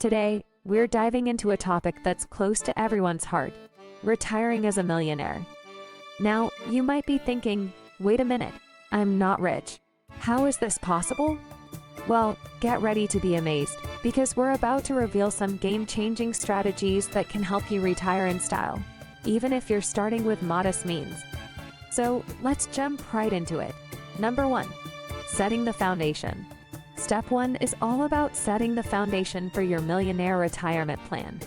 Today, we're diving into a topic that's close to everyone's heart: retiring as a millionaire. Now, you might be thinking, wait a minute, I'm not rich. How is this possible? Well, get ready to be amazed, because we're about to reveal some game-changing strategies that can help you retire in style, even if you're starting with modest means. So, let's jump right into it. Number 1. Setting the foundation. Step 1 is all about setting the foundation for your millionaire retirement plan.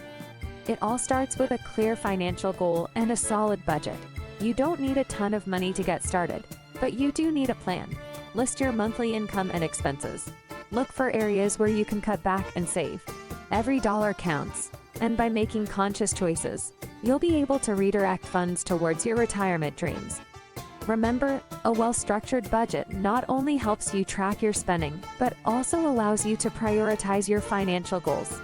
It all starts with a clear financial goal and a solid budget. You don't need a ton of money to get started, but you do need a plan. List your monthly income and expenses. Look for areas where you can cut back and save. Every dollar counts, and by making conscious choices, you'll be able to redirect funds towards your retirement dreams. Remember, a well-structured budget not only helps you track your spending, but also allows you to prioritize your financial goals.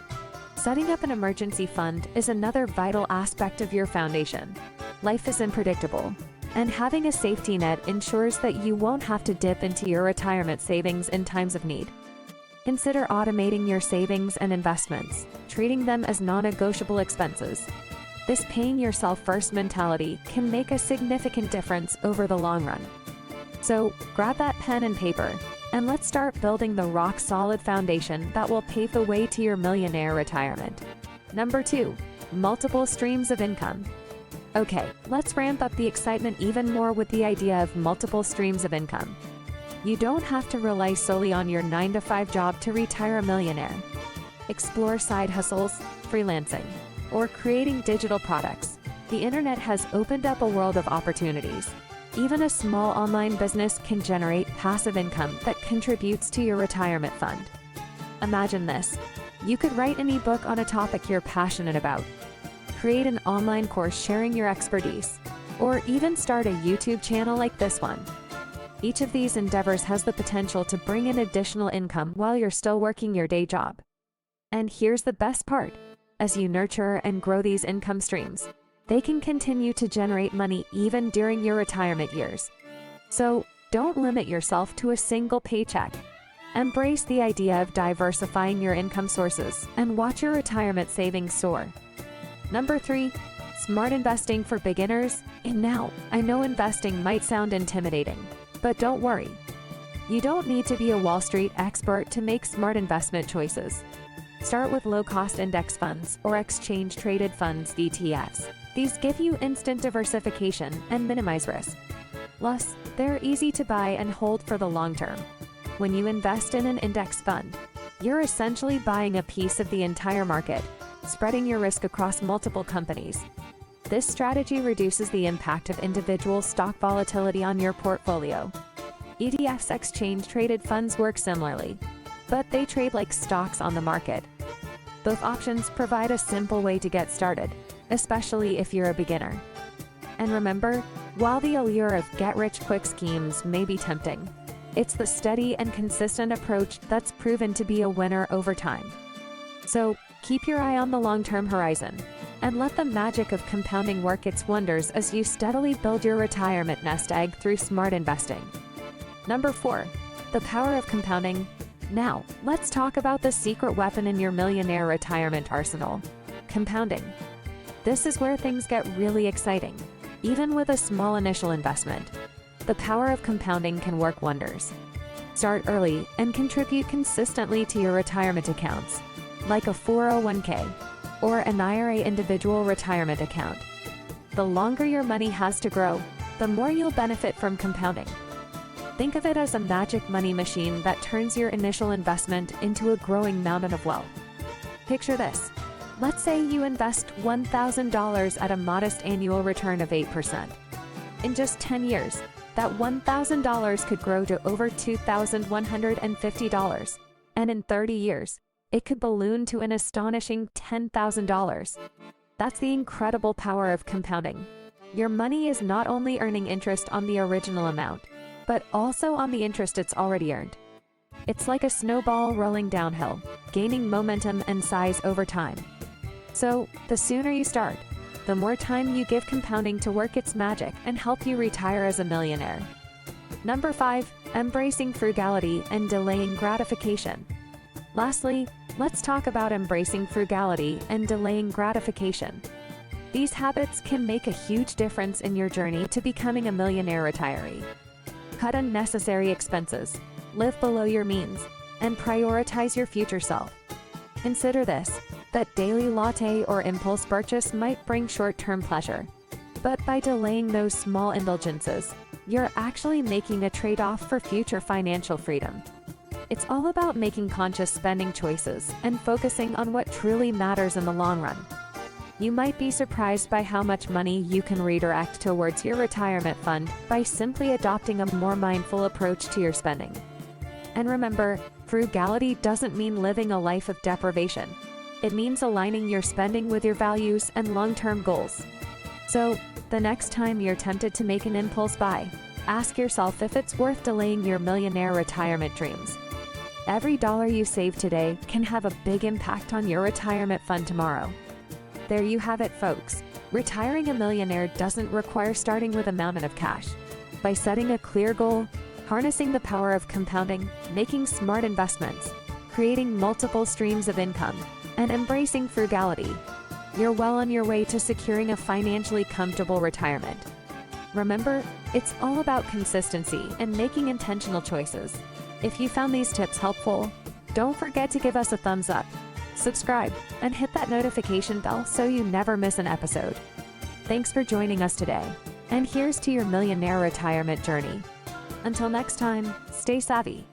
Setting up an emergency fund is another vital aspect of your foundation. Life is unpredictable, and having a safety net ensures that you won't have to dip into your retirement savings in times of need. Consider automating your savings and investments, treating them as non-negotiable expenses. This paying yourself first mentality can make a significant difference over the long run. So, grab that pen and paper, and let's start building the rock-solid foundation that will pave the way to your millionaire retirement. Number 2. Multiple streams of income. Okay, let's ramp up the excitement even more with the idea of multiple streams of income. You don't have to rely solely on your 9-to-5 job to retire a millionaire. Explore side hustles, freelancing, or creating digital products. The internet has opened up a world of opportunities. Even a small online business can generate passive income that contributes to your retirement fund. Imagine this: you could write an ebook on a topic you're passionate about, create an online course sharing your expertise, or even start a YouTube channel like this one. Each of these endeavors has the potential to bring in additional income while you're still working your day job. And here's the best part: as you nurture and grow these income streams, they can continue to generate money even during your retirement years. So, don't limit yourself to a single paycheck. Embrace the idea of diversifying your income sources and watch your retirement savings soar. Number 3. Smart investing for beginners. And now, I know investing might sound intimidating, but don't worry. You don't need to be a Wall Street expert to make smart investment choices. Start with low-cost index funds or exchange-traded funds (ETFs). These give you instant diversification and minimize risk. Plus, they're easy to buy and hold for the long term. When you invest in an index fund, you're essentially buying a piece of the entire market, spreading your risk across multiple companies. This strategy reduces the impact of individual stock volatility on your portfolio. ETFs exchange-traded funds work similarly, but they trade like stocks on the market. Both options provide a simple way to get started, especially if you're a beginner. And remember, while the allure of get-rich-quick schemes may be tempting, it's the steady and consistent approach that's proven to be a winner over time. So, keep your eye on the long-term horizon, and let the magic of compounding work its wonders as you steadily build your retirement nest egg through smart investing. Number 4. The power of compounding. Now, let's talk about the secret weapon in your millionaire retirement arsenal: compounding. This is where things get really exciting. Even with a small initial investment, the power of compounding can work wonders. Start early and contribute consistently to your retirement accounts, like a 401k or an IRA individual retirement account. The longer your money has to grow, the more you'll benefit from compounding. Think of it as a magic money machine that turns your initial investment into a growing mountain of wealth. Picture this. Let's say you invest $1,000 at a modest annual return of 8%. In just 10 years, that $1,000 could grow to over $2,150, and in 30 years, it could balloon to an astonishing $10,000. That's the incredible power of compounding. Your money is not only earning interest on the original amount, but also on the interest it's already earned. It's like a snowball rolling downhill, gaining momentum and size over time. So, the sooner you start, the more time you give compounding to work its magic and help you retire as a millionaire. Number 5. Embracing frugality and delaying gratification. Lastly, let's talk about embracing frugality and delaying gratification. These habits can make a huge difference in your journey to becoming a millionaire retiree. Cut unnecessary expenses, live below your means, and prioritize your future self. Consider this, that daily latte or impulse purchase might bring short-term pleasure. But by delaying those small indulgences, you're actually making a trade-off for future financial freedom. It's all about making conscious spending choices and focusing on what truly matters in the long run. You might be surprised by how much money you can redirect towards your retirement fund by simply adopting a more mindful approach to your spending. And remember, frugality doesn't mean living a life of deprivation. It means aligning your spending with your values and long-term goals. So, the next time you're tempted to make an impulse buy, ask yourself if it's worth delaying your millionaire retirement dreams. Every dollar you save today can have a big impact on your retirement fund tomorrow. There you have it, folks. Retiring a millionaire doesn't require starting with a mountain of cash. By setting a clear goal, harnessing the power of compounding, making smart investments, creating multiple streams of income, and embracing frugality, you're well on your way to securing a financially comfortable retirement. Remember, it's all about consistency and making intentional choices. If you found these tips helpful, don't forget to give us a thumbs up, subscribe, and hit that notification bell so you never miss an episode. Thanks for joining us today, and here's to your millionaire retirement journey. Until next time, stay savvy.